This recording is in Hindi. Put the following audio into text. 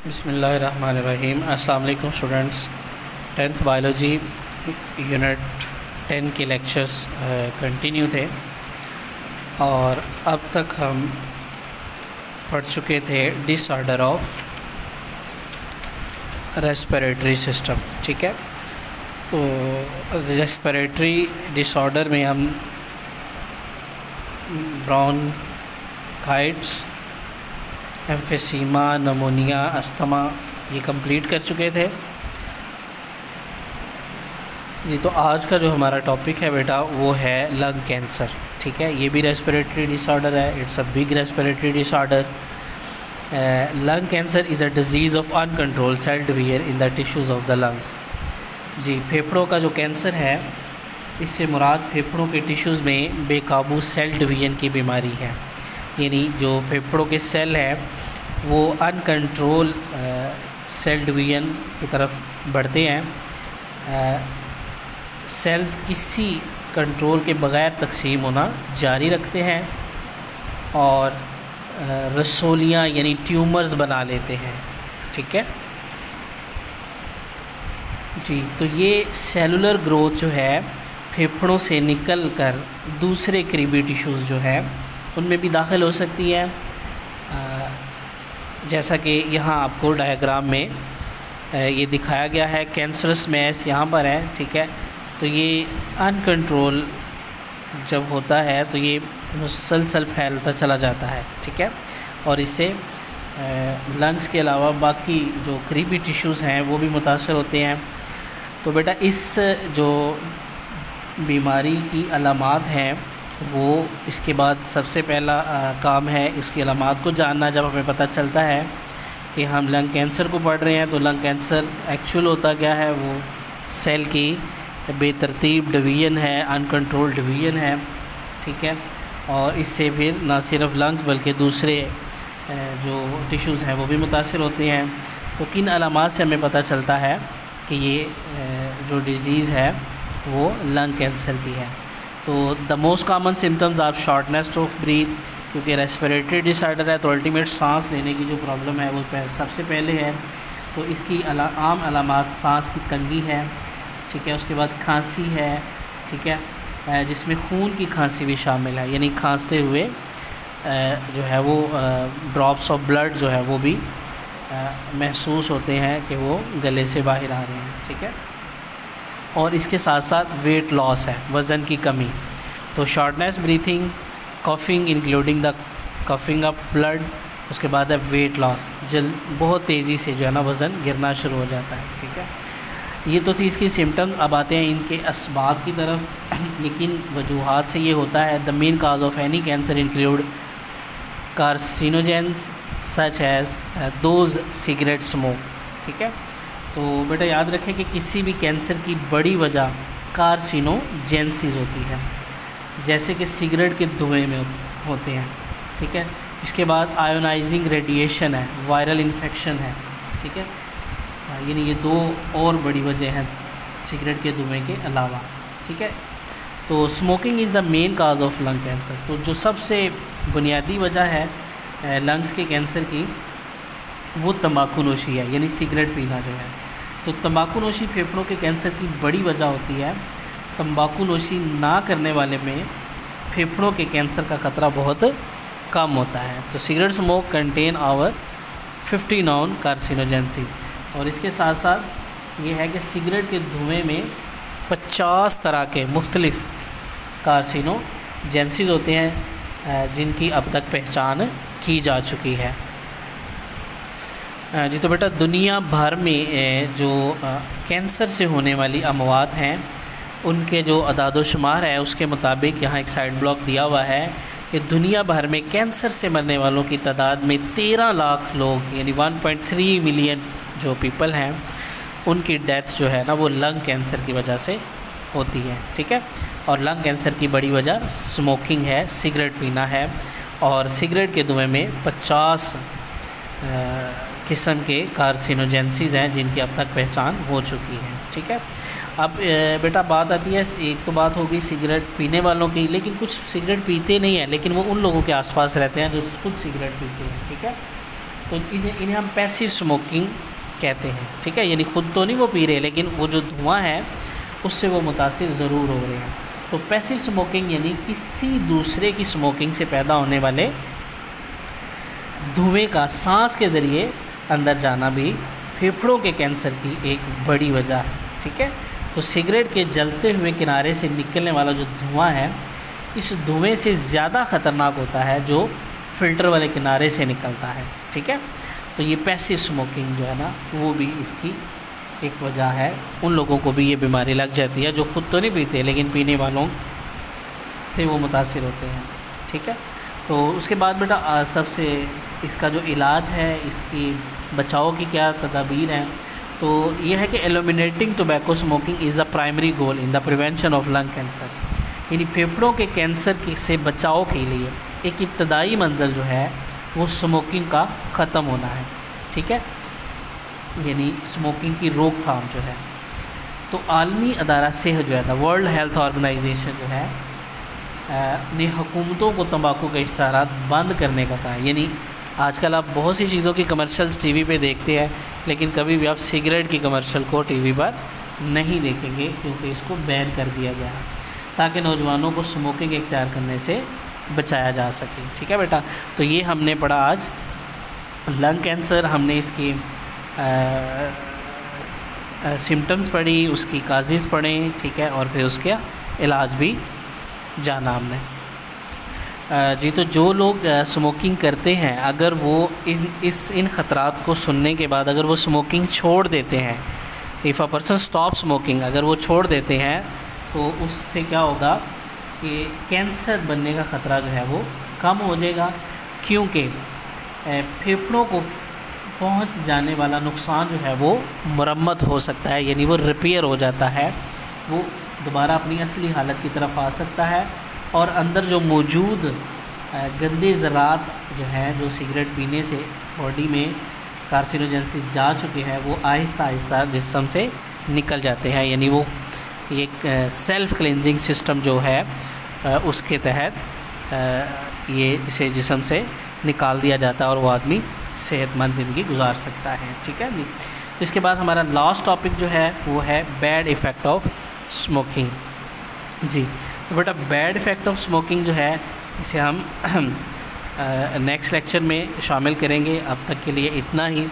बिस्मिल्लाहिर्रहमानिर्रहीम। अस्सलाम वालेकुम स्टूडेंट्स। 10th बायोलॉजी यूनिट 10 के लेक्चर्स कंटिन्यू थे और अब तक हम पढ़ चुके थे डिसऑर्डर ऑफ रेस्पिरेटरी सिस्टम। ठीक है, तो रेस्पिरेटरी डिसऑर्डर में हम ब्रोंकाइटिस, एम्फीसीमा, नमोनिया, अस्थमा ये कंप्लीट कर चुके थे जी। तो आज का जो हमारा टॉपिक है बेटा वो है लंग कैंसर। ठीक है, ये भी रेस्पिरेटरी डिसऑर्डर है। It's a big respiratory disorder. Lung cancer is a disease of uncontrolled cell division in the tissues of the lungs. जी, फेफड़ों का जो कैंसर है इससे मुराद फेफड़ों के टिश्यूज़ में बेकाबू सेल डिवीजन की बीमारी है। यानी जो फेफड़ों के सेल हैं वो अनकंट्रोल सेल डिवीजन की तरफ बढ़ते हैं। सेल्स किसी कंट्रोल के बगैर तकसीम होना जारी रखते हैं और रसोलियाँ यानी ट्यूमर्स बना लेते हैं। ठीक है जी, तो ये सेलुलर ग्रोथ जो है फेफड़ों से निकल कर दूसरे करीबी टिश्यूज़ जो है उनमें भी दाखिल हो सकती है। जैसा कि यहाँ आपको डायग्राम में ये दिखाया गया है, कैंसरस मैस यहाँ पर है। ठीक है, तो ये अनकंट्रोल जब होता है तो ये मुसलसल फैलता चला जाता है। ठीक है, और इससे लंग्स के अलावा बाकी जो करीबी टिश्यूज़ हैं वो भी मुतासर होते हैं। तो बेटा इस जो बीमारी की अलामात हैं वो इसके बाद सबसे पहला काम है इसकी अलामात को जानना। जब हमें पता चलता है कि हम लंग कैंसर को पढ़ रहे हैं तो लंग कैंसर एक्चुअल होता क्या है, वो सेल की बेतरतीब डिवीज़न है, अनकंट्रोल डिवीज़न है। ठीक है, और इससे फिर ना सिर्फ लंग्स बल्कि दूसरे जो टिश्यूज़ हैं वो भी मुतासर होते हैं। तो किन अलामात से हमें पता चलता है कि ये जो डिज़ीज़ है वो लंग कैंसर की है। तो the most common symptoms of shortness of breath, क्योंकि रेस्पिरेटरी डिसऑर्डर है तो अल्टीमेट सांस लेने की जो प्रॉब्लम है वो सबसे पहले है। तो इसकी आम अलामात सांस की तंगी है। ठीक है, उसके बाद खांसी है। ठीक है, जिसमें खून की खांसी भी शामिल है, यानी खांसते हुए जो है वो ड्रॉप्स ऑफ ब्लड जो है वो भी महसूस होते हैं कि वो गले से बाहर आ रहे हैं। ठीक है, और इसके साथ साथ वेट लॉस है, वज़न की कमी। तो shortness breathing, coughing including the coughing up blood, उसके बाद है वेट लॉस, बहुत तेज़ी से जो है ना वज़न गिरना शुरू हो जाता है। ठीक है, ये तो थी इसकी सिम्टम्स। अब आते हैं इनके असबाब की तरफ। लेकिन वजूहात से ये होता है the main cause of any cancer include carcinogens such as those cigarette smoke. ठीक है, तो बेटा याद रखें कि किसी भी कैंसर की बड़ी वजह कार्सिनोजेंसिस होती है, जैसे कि सिगरेट के धुएं में होते हैं। ठीक है, इसके बाद आयोनाइजिंग रेडिएशन है, वायरल इन्फेक्शन है। ठीक है, यानी ये दो और बड़ी वजह हैं सिगरेट के धुएं के अलावा। ठीक है, तो smoking is the main cause of lung cancer. तो जो सबसे बुनियादी वजह है लंग्स के कैंसर की वो तंबाकू नोशी है, यानी सिगरेट पीना जो है। तो तंबाकू नोशी फेफड़ों के कैंसर की बड़ी वजह होती है। तंबाकू नोशी ना करने वाले में फेफड़ों के कैंसर का ख़तरा बहुत कम होता है। तो cigarette smoke contain over 50 non carcinogens. और इसके साथ साथ ये है कि सिगरेट के धुएं में 50 तरह के मुख्तलिफ़ कार्सिनोजेंसिस होते हैं जिनकी अब तक पहचान की जा चुकी है। जी, तो बेटा दुनिया भर में जो कैंसर से होने वाली अमवात हैं उनके जो अदाद शुमार है उसके मुताबिक यहाँ एक साइड ब्लॉक दिया हुआ है कि दुनिया भर में कैंसर से मरने वालों की तादाद में 13 लाख लोग यानी 1.3 मिलियन जो पीपल हैं उनकी डेथ जो है ना वो लंग कैंसर की वजह से होती है। ठीक है, और लंग कैंसर की बड़ी वजह स्मोकिंग है, सिगरेट पीना है। और सिगरेट के धुएं में 50 किस्म के कार्सिनोजेंसिस हैं जिनकी अब तक पहचान हो चुकी है। ठीक है, अब बेटा बात आती है, एक तो बात होगी सिगरेट पीने वालों की, लेकिन कुछ सिगरेट पीते नहीं हैं लेकिन वो उन लोगों के आसपास रहते हैं जो खुद सिगरेट पीते हैं। ठीक है, तो इन्हें हम पैसिव स्मोकिंग कहते हैं, ठीक है। यानी खुद तो नहीं वो पी रहे, लेकिन वो जो धुआं है उससे वो मुतासिर ज़रूर हो रहे हैं। तो पैसिव स्मोकिंग यानी किसी दूसरे की स्मोकिंग से पैदा होने वाले धुएं का सांस के ज़रिए अंदर जाना भी फेफड़ों के कैंसर की एक बड़ी वजह है, ठीक है। तो सिगरेट के जलते हुए किनारे से निकलने वाला जो धुआं है, इस धुएं से ज़्यादा ख़तरनाक होता है जो फ़िल्टर वाले किनारे से निकलता है, ठीक है। तो ये पैसिव स्मोकिंग जो है ना, वो भी इसकी एक वजह है। उन लोगों को भी ये बीमारी लग जाती है जो खुद तो नहीं पीते, लेकिन पीने वालों से वो मुतासिर होते हैं, ठीक है। तो उसके बाद बेटा सबसे इसका जो इलाज है, इसकी बचाव की क्या तदाबीर हैं, तो ये है कि eliminating tobacco smoking is a primary goal in the prevention of lung cancer. यानी फेफड़ों के कैंसर से बचाव के लिए एक इब्तदाई मंजिल जो है वो स्मोकिंग का ख़त्म होना है, ठीक है। यानी स्मोकिंग की रोकथाम जो है। तो आलमी अदारा सेहत जो है द वर्ल्ड हेल्थ ऑर्गेनाइजेशन जो है ने हुकूमतों को तंबाकू का इस्तेमाल बंद करने का कहा है। यानी आजकल आप बहुत सी चीज़ों की कमर्शियल्स टीवी पे देखते हैं, लेकिन कभी भी आप सिगरेट की कमर्शियल को टीवी पर नहीं देखेंगे, क्योंकि इसको बैन कर दिया गया है ताकि नौजवानों को स्मोकिंग इख्तियार करने से बचाया जा सके, ठीक है बेटा। तो ये हमने पढ़ा आज लंग कैंसर, हमने इसकी सिम्टम्स पढ़ी, उसकी काजेज़ पढ़े, ठीक है, और फिर उसका इलाज भी जाना हमने। जी, तो जो लोग स्मोकिंग करते हैं, अगर वो इन ख़तरात को सुनने के बाद अगर वो स्मोकिंग छोड़ देते हैं, if a person stop smoking, अगर वो छोड़ देते हैं तो उससे क्या होगा कि कैंसर बनने का ख़तरा जो है वो कम हो जाएगा, क्योंकि फेफड़ों को पहुंच जाने वाला नुकसान जो है वो मरम्मत हो सकता है, यानी वो रिपेयर हो जाता है, वो दोबारा अपनी असली हालत की तरफ आ सकता है, और अंदर जो मौजूद गंदे ज़रात जो हैं, जो सिगरेट पीने से बॉडी में कार्सिनोजेंसिस जा चुके हैं, वो आहिस्ता आहिस्ता जिस्म से निकल जाते हैं। यानी वो एक सेल्फ़ क्लेंजिंग सिस्टम जो है उसके तहत ये इसे जिस्म से निकाल दिया जाता है और वो आदमी सेहतमंद ज़िंदगी गुजार सकता है, ठीक है। इसके बाद हमारा लास्ट टॉपिक जो है वो है बैड इफ़ेक्ट ऑफ स्मोकिंग। जी, तो बेटा बैड इफ़ेक्ट ऑफ स्मोकिंग जो है इसे हम नेक्स्ट लेक्चर में शामिल करेंगे। अब तक के लिए इतना ही।